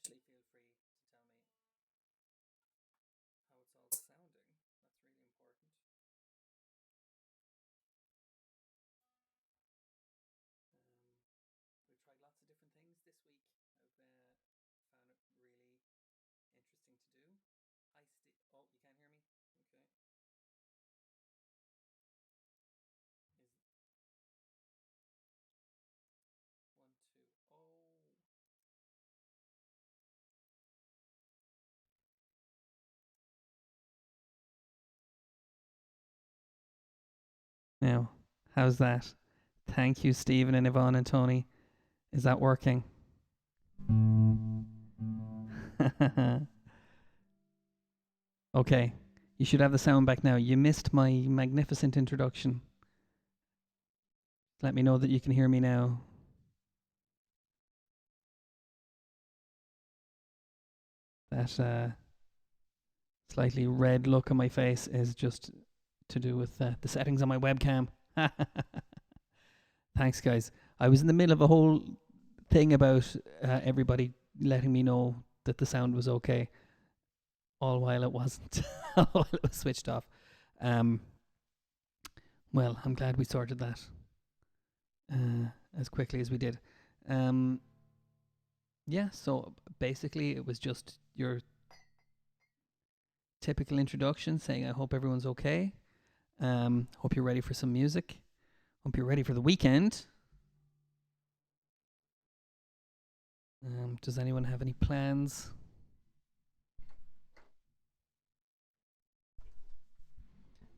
especially feel free to tell me how it's all sounding. That's really important. We've tried lots of different things this week. I've found it really interesting to do. Hi, Steve. Oh, you can't hear me? Okay. Is one, two. Oh, now, how's that? Thank you, Stephen and Yvonne and Tony. Is that working? Okay. You should have the sound back now. You missed my magnificent introduction. Let me know that you can hear me now. That slightly red look on my face is just to do with the settings on my webcam. Thanks, guys. I was in the middle of a whole thing about everybody letting me know that the sound was okay, all while it wasn't, all while it was switched off. Well, I'm glad we sorted that as quickly as we did. Yeah, so basically it was just your typical introduction saying I hope everyone's okay. Hope you're ready for some music. Hope you're ready for the weekend. Does anyone have any plans?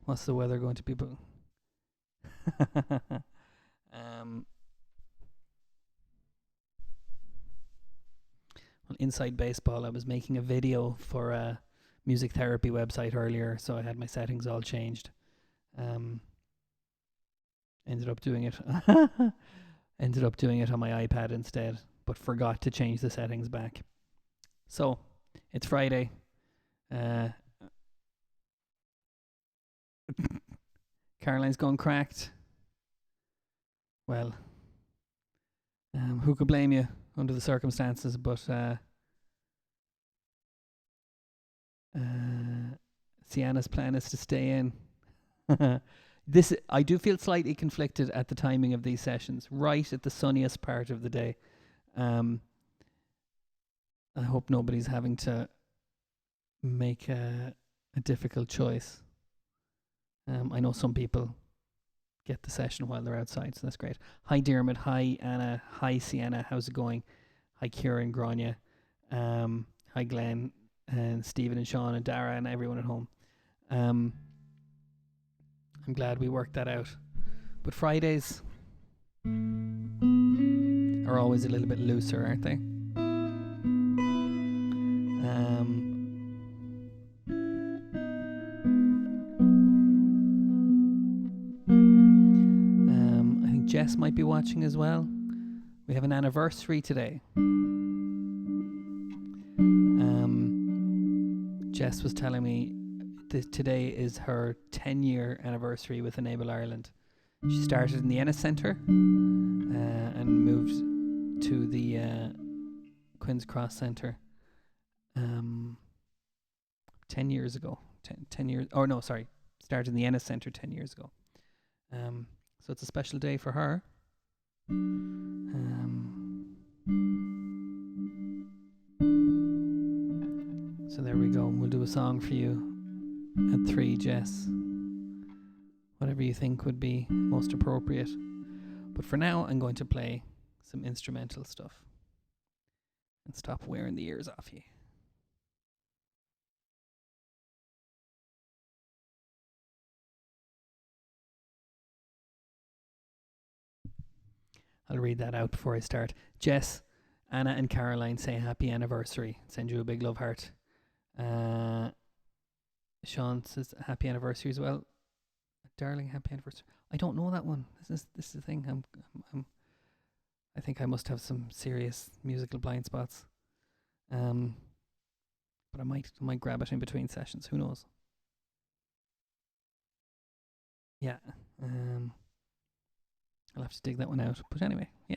What's the weather going to be? Well, inside baseball, I was making a video for a music therapy website earlier, so I had my settings all changed. Ended up doing it on my iPad instead, but forgot to change the settings back. So it's Friday. Caroline's gone cracked. Well, who could blame you under the circumstances? But Sienna's plan is to stay in. I do feel slightly conflicted at the timing of these sessions, right at the sunniest part of the day. I hope nobody's having to make a difficult choice. I know some people get the session while they're outside, so that's great. Hi Dermot, hi Anna, hi Sienna, how's it going? Hi Kieran, Grania, hi Glenn, and Stephen and Sean and Dara and everyone at home. I'm glad we worked that out. But Fridays are always a little bit looser, aren't they? I think Jess might be watching as well. We have an anniversary today. Jess was telling me that today is her 10-year anniversary with Enable Ireland. She started in the Ennis Centre and moved to the Queen's Cross Centre 10 years ago. 10 years. Oh, no, sorry. Started in the Ennis Centre 10 years ago. So it's a special day for her. So there we go. We'll do a song for you at 3, Jess. Whatever you think would be most appropriate. But for now, I'm going to play some instrumental stuff and stop wearing the ears off you. I'll read that out before I start. Jess, Anna and Caroline say happy anniversary. Send you a big love heart. Sean says happy anniversary as well. Darling, happy anniversary. I don't know that one. This is the thing. I think I must have some serious musical blind spots. But I might grab it in between sessions. Who knows? Yeah. I'll have to dig that one out. But anyway, yeah.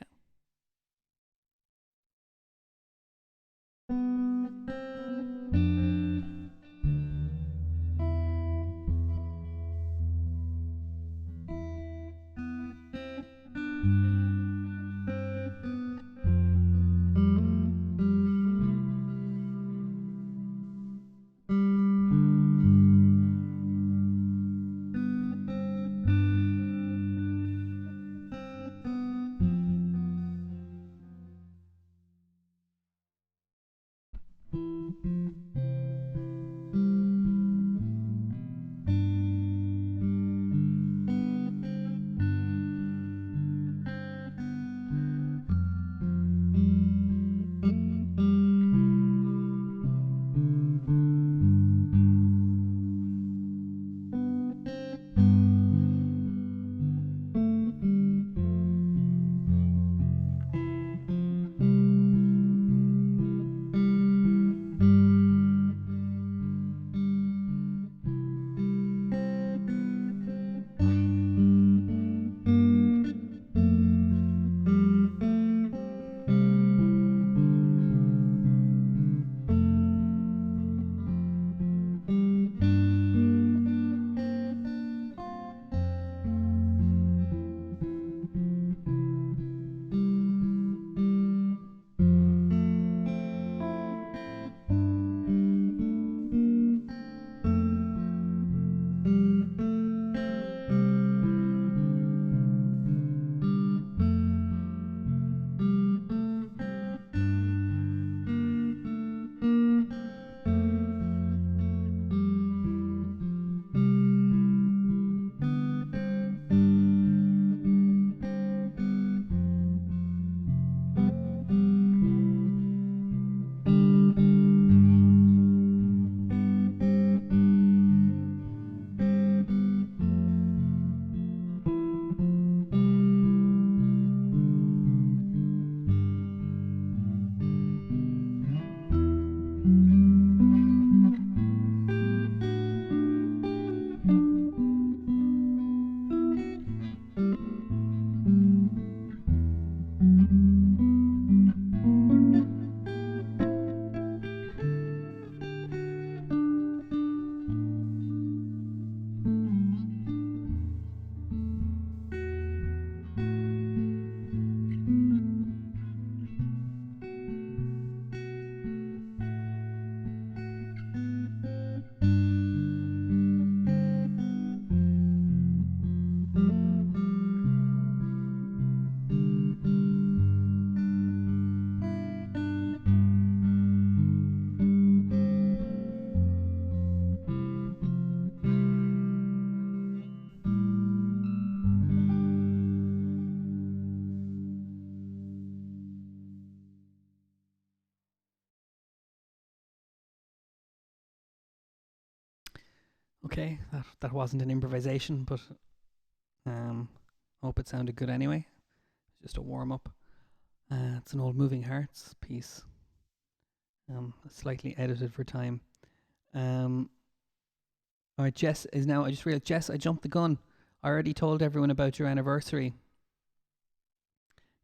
Okay, that wasn't an improvisation, but um, hope it sounded good anyway. Just a warm up. It's an old Moving Hearts piece, slightly edited for time. All right, Jess is now. I just realized, Jess, I jumped the gun. I already told everyone about your anniversary,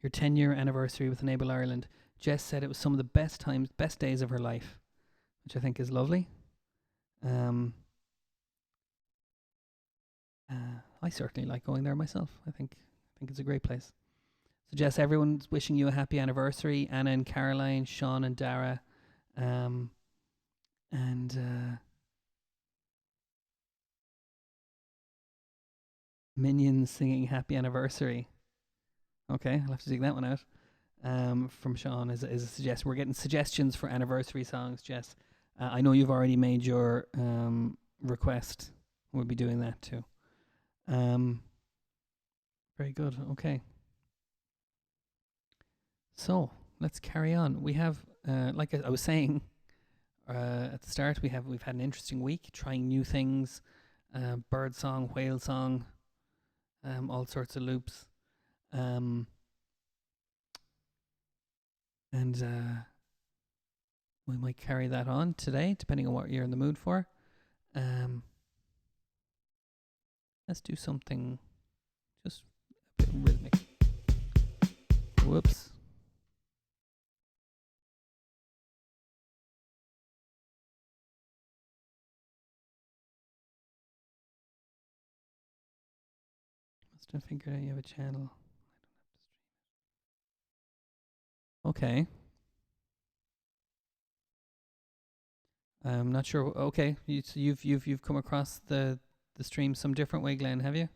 your 10-year anniversary with Enable Ireland. Jess said it was some of the best times, best days of her life, which I think is lovely. I certainly like going there myself. I think it's a great place. So Jess, everyone's wishing you a happy anniversary. Anna and Caroline, Sean and Dara, and Minions singing happy anniversary. Okay, I'll have to dig that one out. From Sean is a suggestion. We're getting suggestions for anniversary songs, Jess. I know you've already made your request. We'll be doing that too. Very good. Okay. So let's carry on. We have, like I was saying at the start, we've had an interesting week, trying new things, bird song, whale song, all sorts of loops, and we might carry that on today, depending on what you're in the mood for. Let's do something just a bit rhythmic. Whoops. Must have figured out you have a channel. Okay. I'm not sure. Okay, so you've come across the stream some different way, Glenn, have you?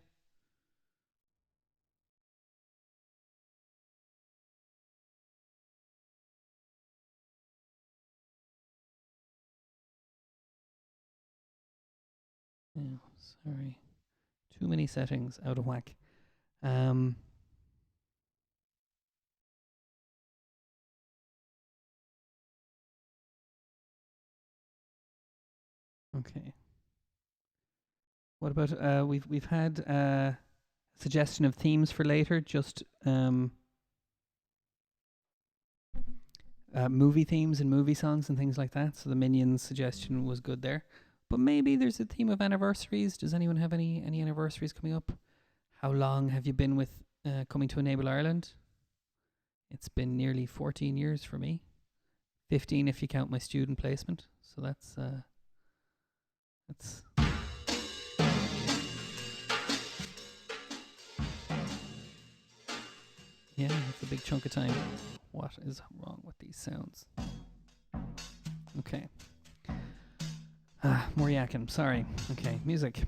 Oh, sorry. Too many settings out of whack. Um, okay. What about we've had suggestion of themes for later, just movie themes and movie songs and things like that. So the Minions suggestion was good there. But maybe there's a theme of anniversaries. Does anyone have any anniversaries coming up? How long have you been with Coming to Enable Ireland? It's been nearly 14 years for me. 15 if you count my student placement. So that's yeah, that's a big chunk of time. What is wrong with these sounds? Okay. More yakking. Sorry. Okay, music.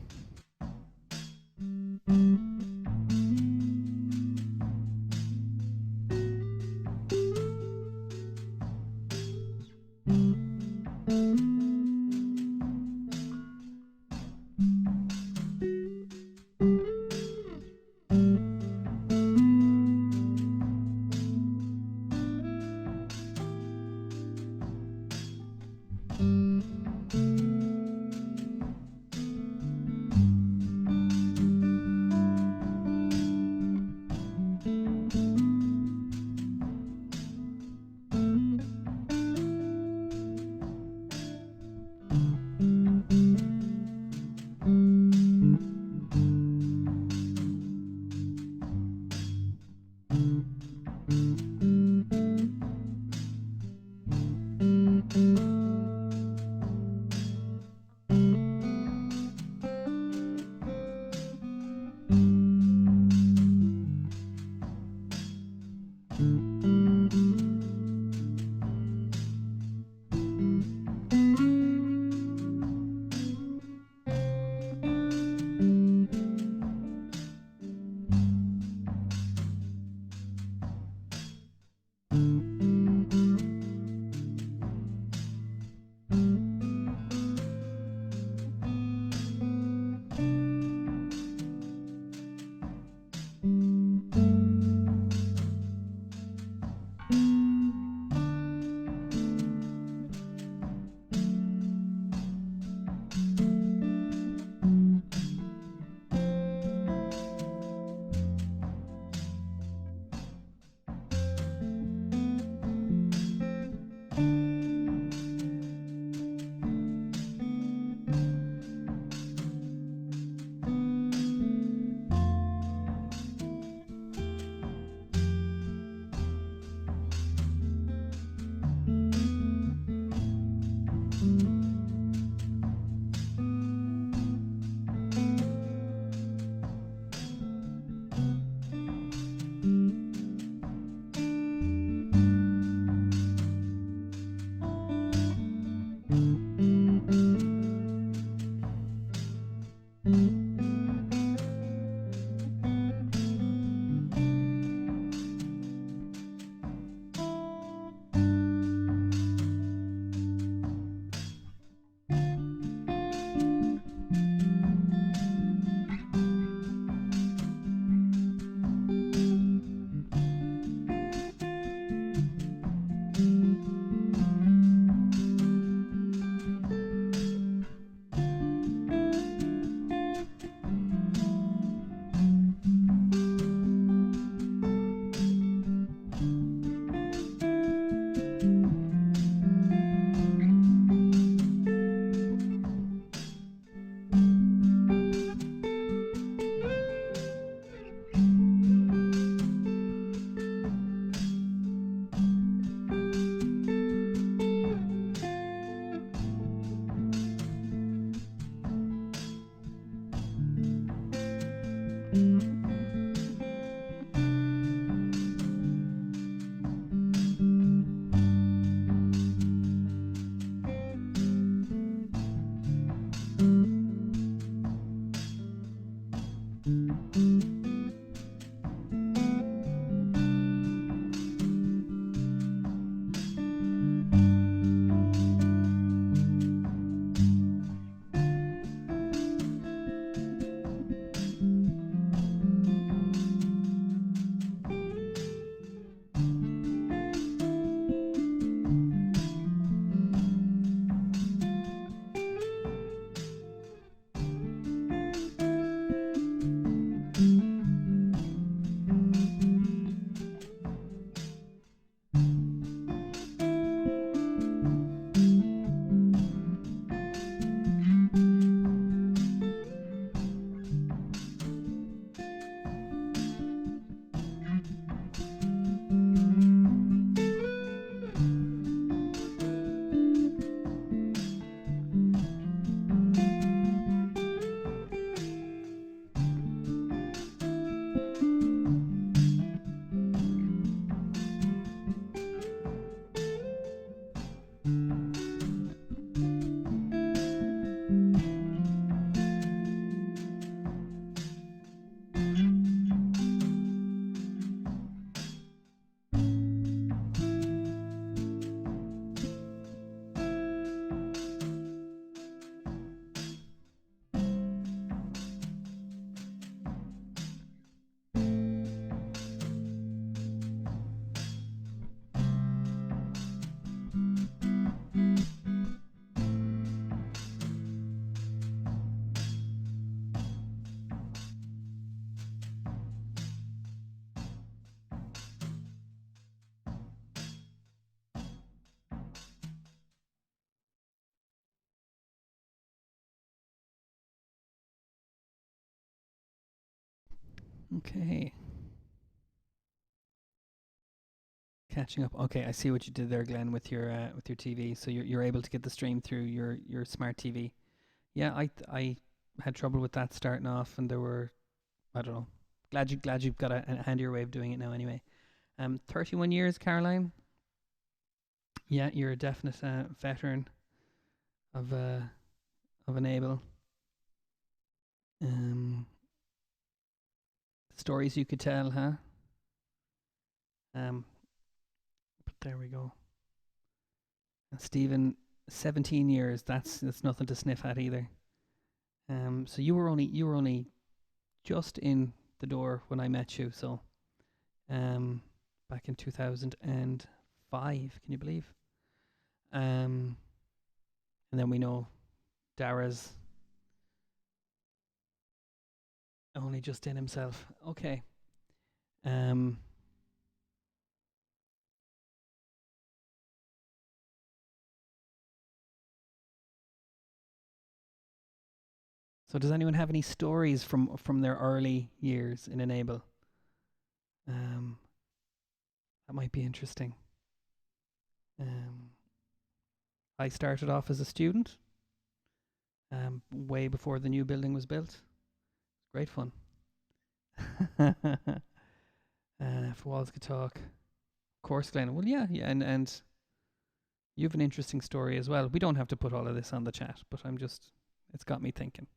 Okay. Catching up. Okay, I see what you did there, Glenn, with your TV. So you're able to get the stream through your smart TV. Yeah, I had trouble with that starting off, and there were, I don't know. Glad you've got a handier way of doing it now. Anyway, 31 years, Caroline. Yeah, you're a definite veteran of Enable. Um, Stories you could tell, huh? Um, but there we go. And Stephen, 17 years. That's nothing to sniff at either. So you were only just in the door when I met you. So, back in 2005. Can you believe? And then we know Dara's only just in himself. Okay. Um. So does anyone have any stories from their early years in Enable? Um. That might be interesting. Um. I started off as a student. Way before the new building was built. Great fun. If walls could talk. Of course, Glenn. Well, yeah, and you have an interesting story as well. We don't have to put all of this on the chat, but it's got me thinking.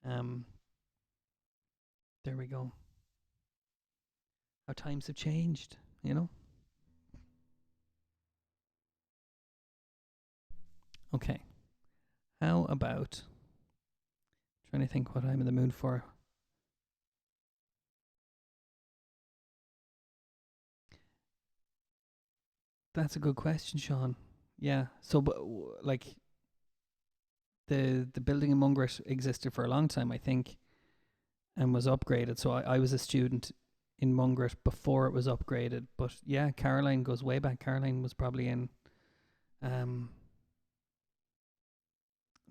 Um, there we go. How times have changed, you know? Okay. How about, trying to think what I'm in the mood for. That's a good question, Sean. Yeah. So, but like the building in Mungret existed for a long time, I think, and was upgraded. So I was a student in Mungret before it was upgraded. But yeah, Caroline goes way back. Caroline was probably in um,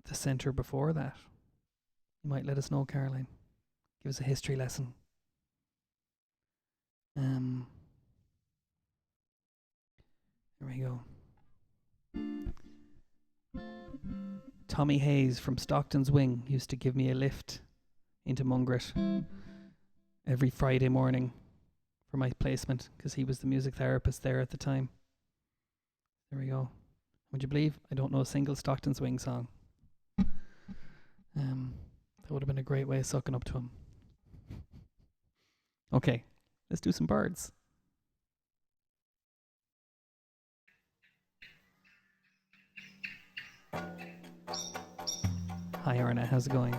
the centre before that. You might let us know, Caroline. Give us a history lesson. Here we go. Tommy Hayes from Stockton's Wing used to give me a lift into Mungret every Friday morning for my placement because he was the music therapist there at the time. There we go. Would you believe I don't know a single Stockton's Wing song? That would have been a great way of sucking up to him. Okay, let's do some birds. Hi, Arna. How's it going?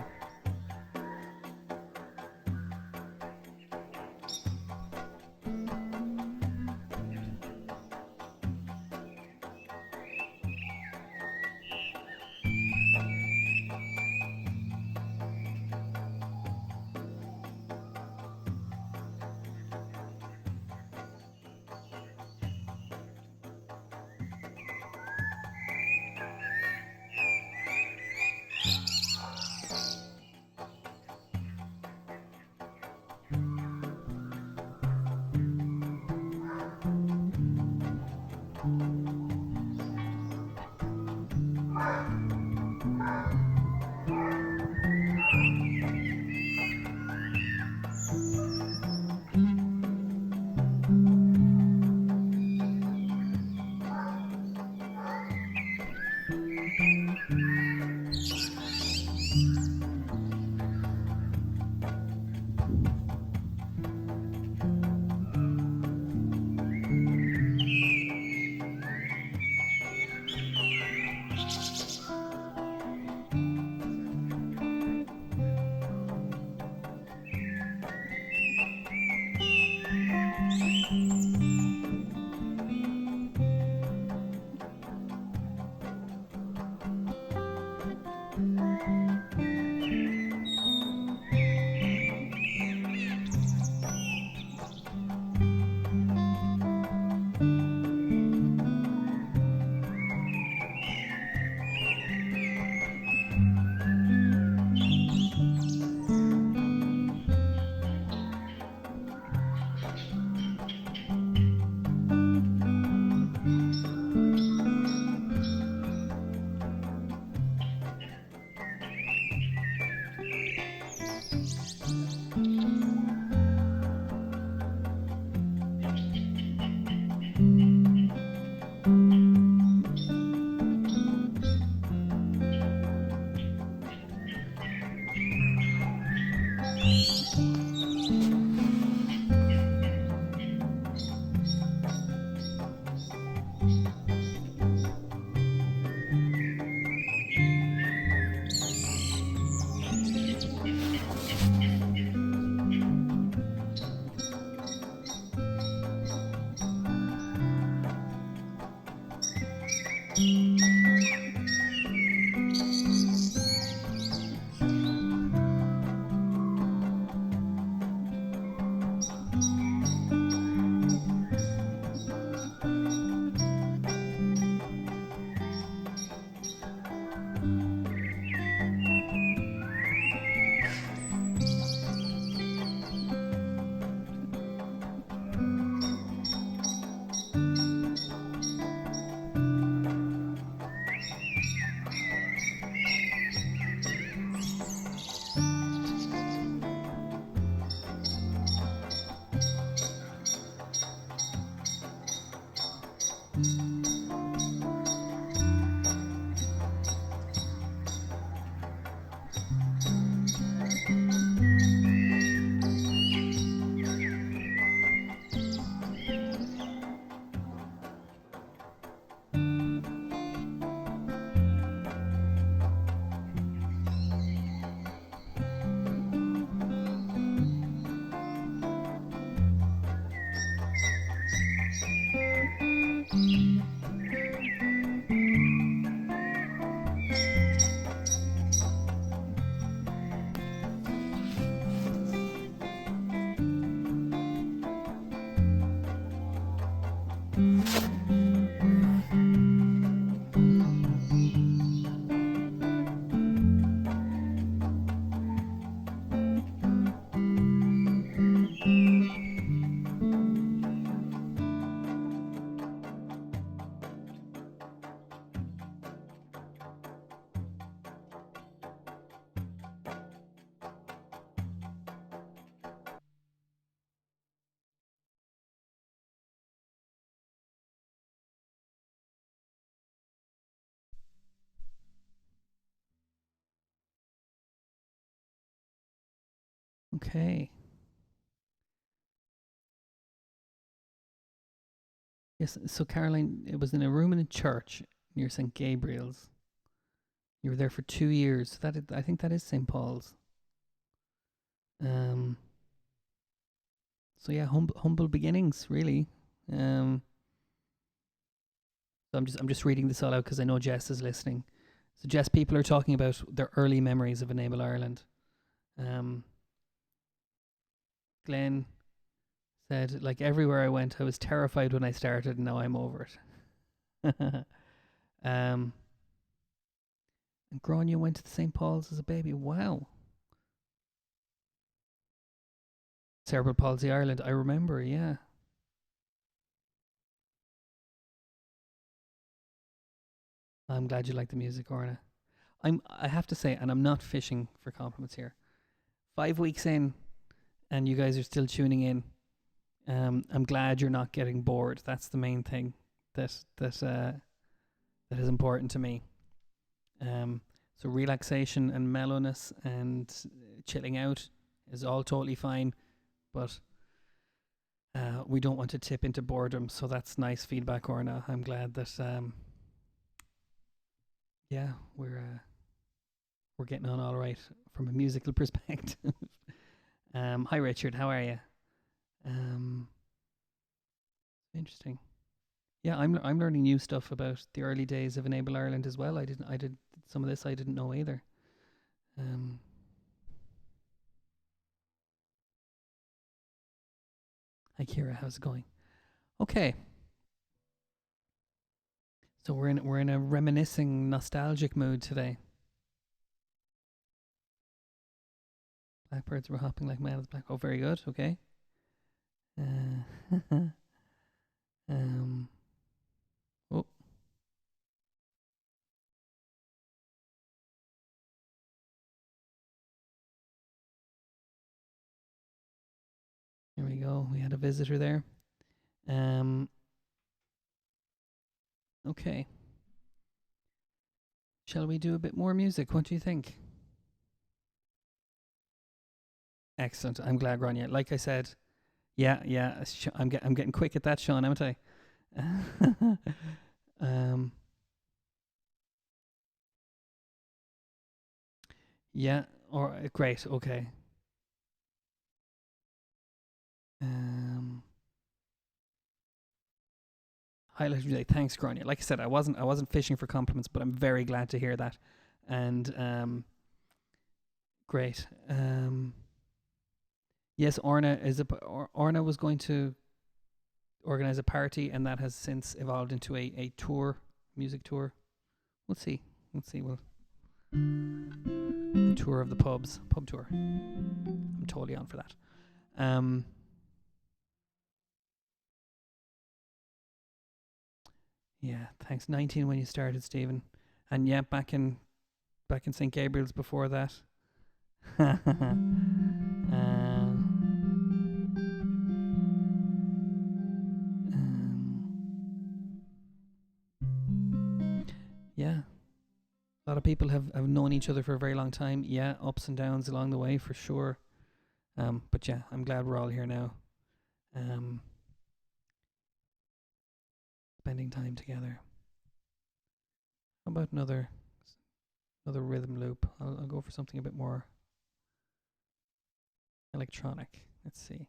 Okay. Yes. So Caroline, it was in a room in a church near St Gabriel's. You were there for 2 years. I think that is St Paul's. Um. So yeah, humble beginnings, really. Um. So I'm just reading this all out because I know Jess is listening. So Jess, people are talking about their early memories of Enable Ireland. Um. Glenn said, like everywhere I went, I was terrified when I started, and now I'm over it. um. And Grania went to the St Paul's as a baby. Wow. Cerebral Palsy Ireland. I remember. Yeah. I'm glad you like the music, Orna. I have to say, and I'm not fishing for compliments here. 5 weeks in, and you guys are still tuning in. I'm glad you're not getting bored. That's the main thing that is important to me. So relaxation and mellowness and chilling out is all totally fine, but we don't want to tip into boredom. So that's nice feedback, Orna. I'm glad that yeah, we're getting on all right from a musical perspective. Hi Richard, how are you? Um, Interesting. Yeah, I'm learning new stuff about the early days of Enable Ireland as well. I did some of this I didn't know either. Um, Hi Kira, how's it going? Okay, so we're in a reminiscing, nostalgic mood today. Blackbirds were hopping like mad as black. Oh, very good. Okay. Uh, um. Oh, here we go. We had a visitor there. Um. Okay. Shall we do a bit more music? What do you think? Excellent. I'm glad, Grania. Like I said, yeah, yeah. I'm getting quick at that, Sean, aren't I? um. Yeah. Or great. Okay. Um. highlight of the day. Thanks, Grania. Like I said, I wasn't fishing for compliments, but I'm very glad to hear that. And great. Yes, Orna was going to organize a party, and that has since evolved into a tour, music tour. We'll see. We'll a tour of the pub tour. I'm totally on for that. Yeah, thanks. 19 when you started, Stephen, and yeah, back in St. Gabriel's before that. Yeah, a lot of people have known each other for a very long time. Yeah, ups and downs along the way for sure. But yeah, I'm glad we're all here now. Spending time together. How about another rhythm loop? I'll go for something a bit more electronic. Let's see.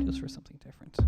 Just for something different.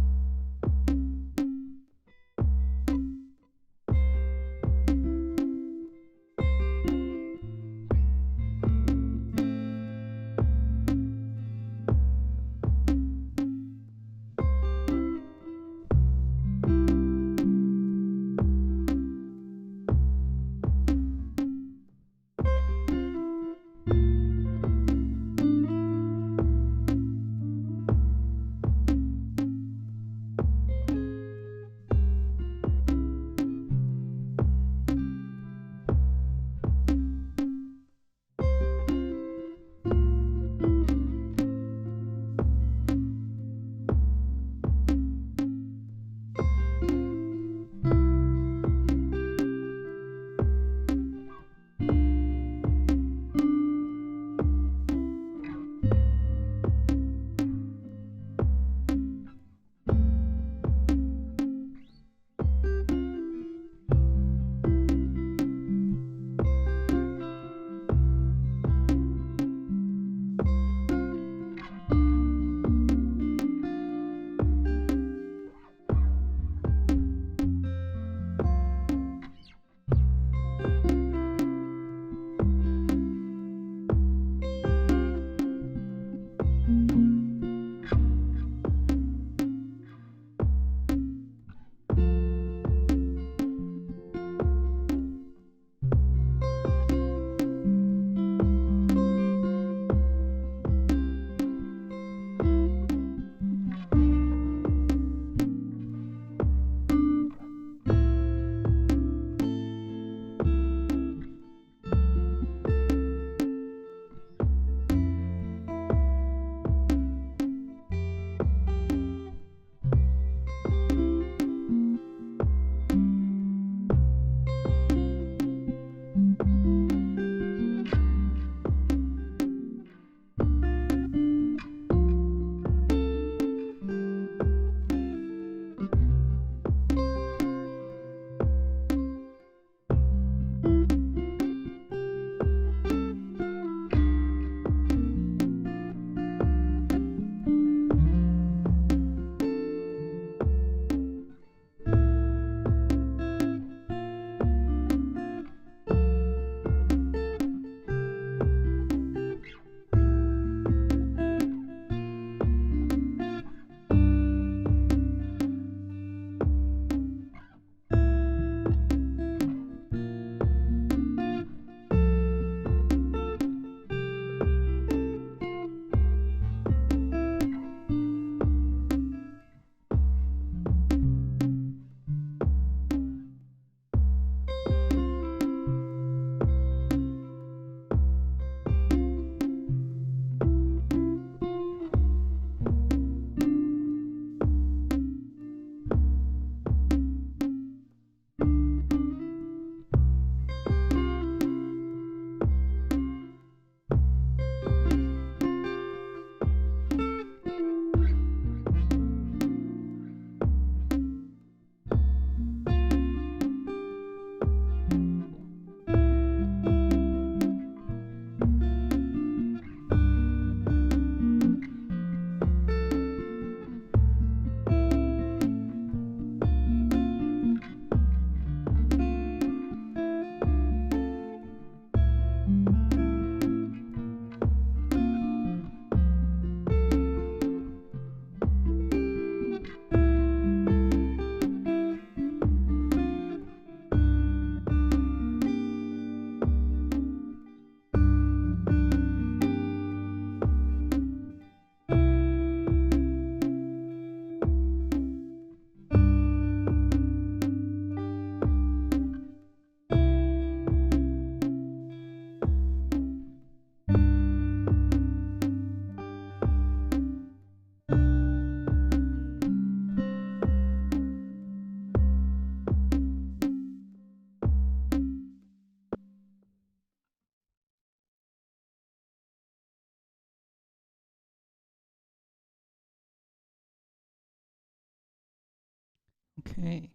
Okay.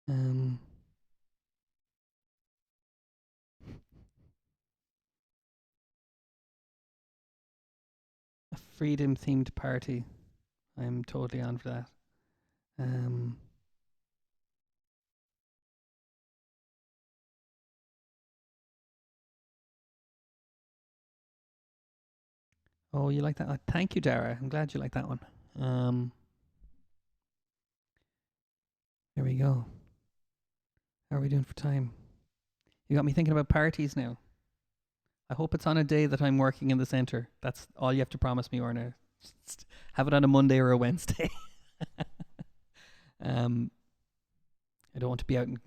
A freedom themed party. I'm totally on for that. Oh, you like that? Thank you, Dara. I'm glad you like that one. There we go. How are we doing for time? You got me thinking about parties now. I hope it's on a day that I'm working in the centre. That's all you have to promise me, Orna. Just have it on a Monday or a Wednesday. I don't want to be out in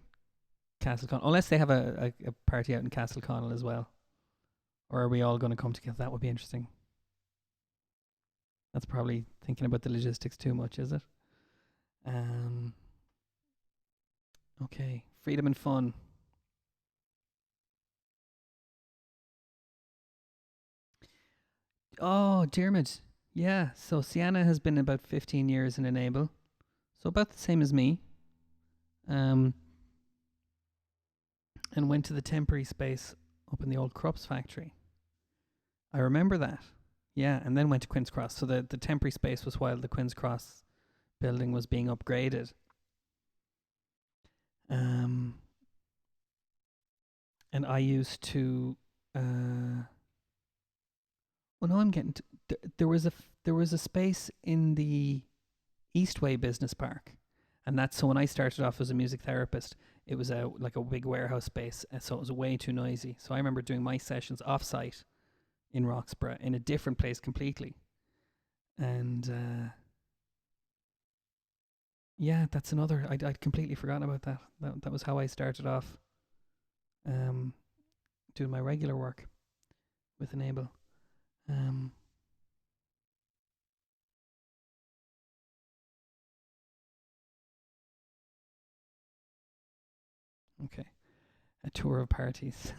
Castleconnell, unless they have a party out in Castleconnell as well. Or are we all going to come together? That would be interesting. That's probably thinking about the logistics too much, is it? Okay, freedom and fun. Oh, Dermot. Yeah, so Sienna has been about 15 years in Enable. So about the same as me. And went to the temporary space up in the old Krups factory. I remember that. Yeah, and then went to Queen's Cross. So the temporary space was while the Queen's Cross building was being upgraded. And I used to I'm getting there was a space in the Eastway Business Park, and that's so when I started off as a music therapist, it was like a big warehouse space, and so it was way too noisy. So I remember doing my sessions off-site in Roxborough in a different place completely, and yeah, that's another. I'd completely forgotten about that. That was how I started off, doing my regular work with Enable. Okay. A tour of parties.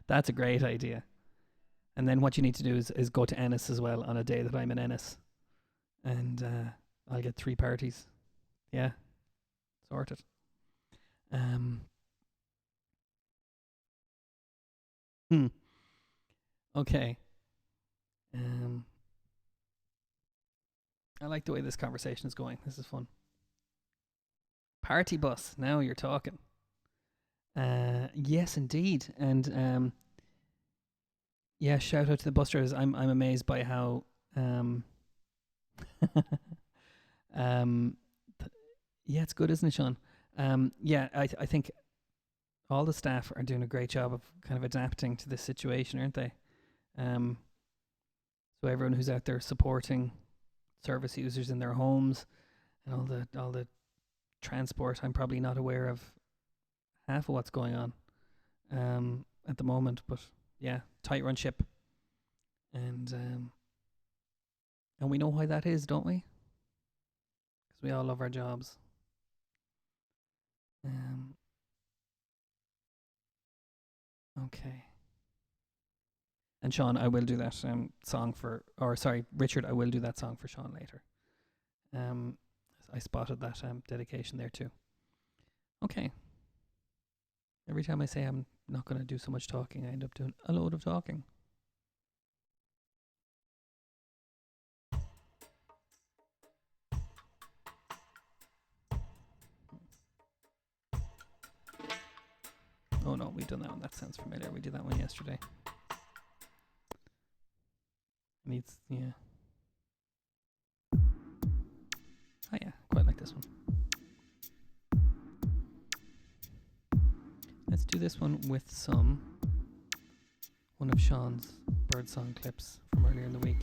That's a great idea. And then what you need to do is go to Ennis as well on a day that I'm in Ennis. And I'll get 3 parties. Yeah. Sorted. Okay. I like the way this conversation is going. This is fun. Party bus. Now you're talking. Yes, indeed. And yeah, shout out to the bus drivers. I'm amazed by how yeah, it's good, isn't it, Sean? Yeah, I think all the staff are doing a great job of kind of adapting to this situation, aren't they? So everyone who's out there supporting service users in their homes and all the transport, I'm probably not aware of half of what's going on at the moment, but yeah, tight run ship, and we know why that is, don't we? Because we all love our jobs. Okay. And Sean, I will do that song for, or sorry, Richard, I will do that song for Sean later. I spotted that dedication there too. Okay. Every time I say I'm not going to do so much talking, I end up doing a load of talking. Oh no, we've done that one. That sounds familiar. We did that one yesterday. Needs, yeah. Oh yeah, quite like this one. Let's do this one with one of Sean's birdsong clips from earlier in the week.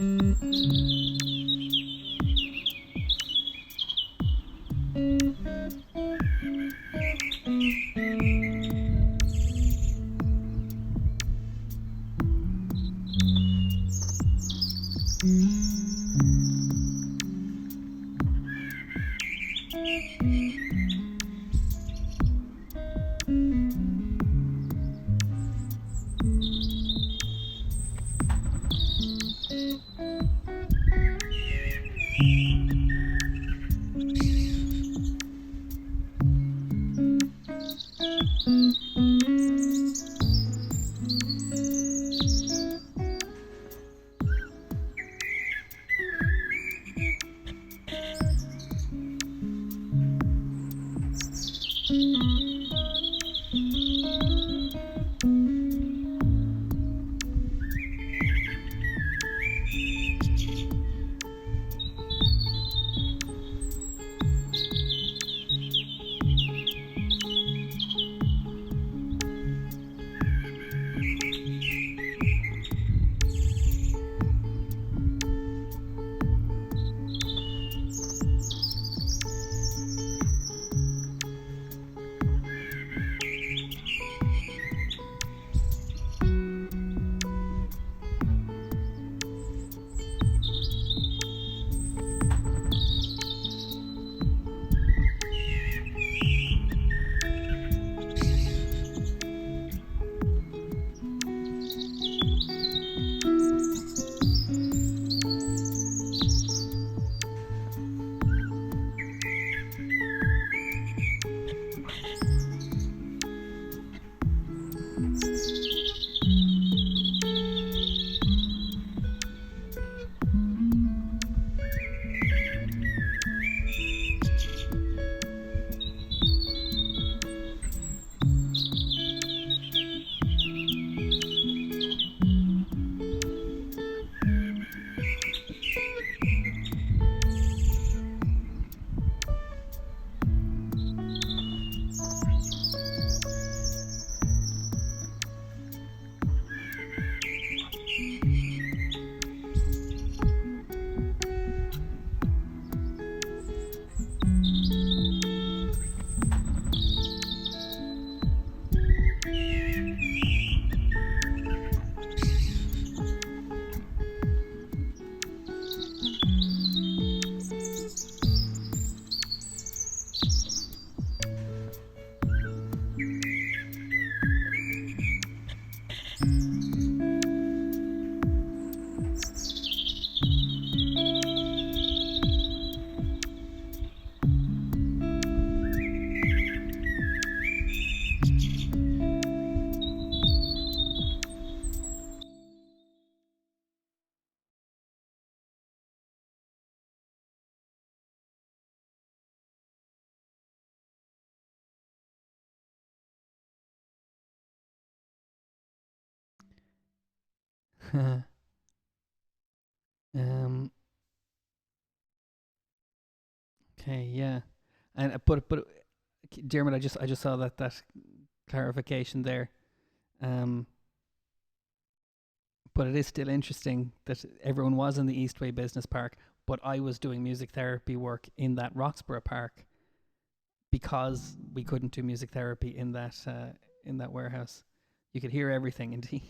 um. Okay. Yeah. And but Dermot, I just saw that clarification there. Um. But it is still interesting that everyone was in the Eastway Business Park, but I was doing music therapy work in that Roxborough Park because we couldn't do music therapy in that warehouse. You could hear everything, indeed.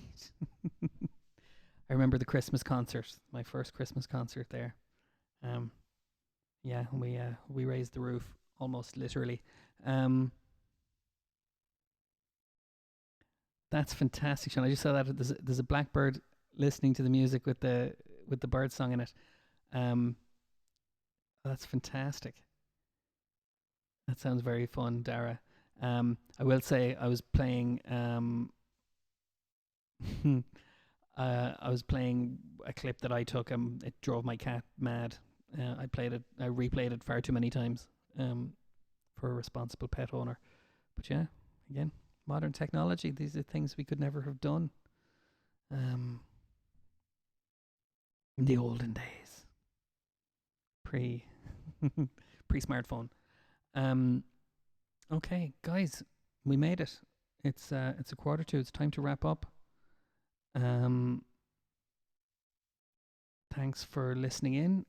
I remember the Christmas concert, my first Christmas concert there. Um, yeah, we raised the roof almost literally. Um, that's fantastic, Sean. I just saw that there's a blackbird listening to the music with the bird song in it. Um, that's fantastic. That sounds very fun, Dara. I will say I was playing I was playing a clip that I took. It drove my cat mad. I replayed it far too many times. For a responsible pet owner. But yeah, again, modern technology. These are things we could never have done. Um, in the olden days, pre pre smartphone. Um, okay, guys, we made it. It's a quarter to. It's time to wrap up. Um, Thanks for listening in.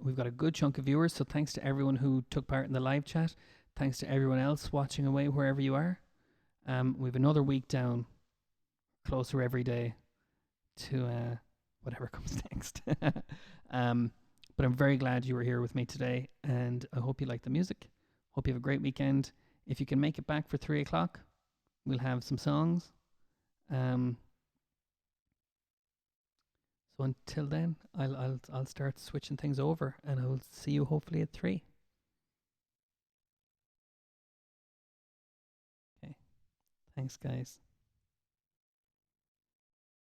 We've got a good chunk of viewers, so thanks to everyone who took part in the live chat. Thanks to everyone else watching away wherever you are. We've another week down, closer every day to whatever comes next. But I'm very glad you were here with me today, and I hope you like the music. Hope you have a great weekend. If you can make it back for 3 o'clock, we'll have some songs. So until then, I'll start switching things over, and I'll see you hopefully at 3. Okay. Thanks, guys.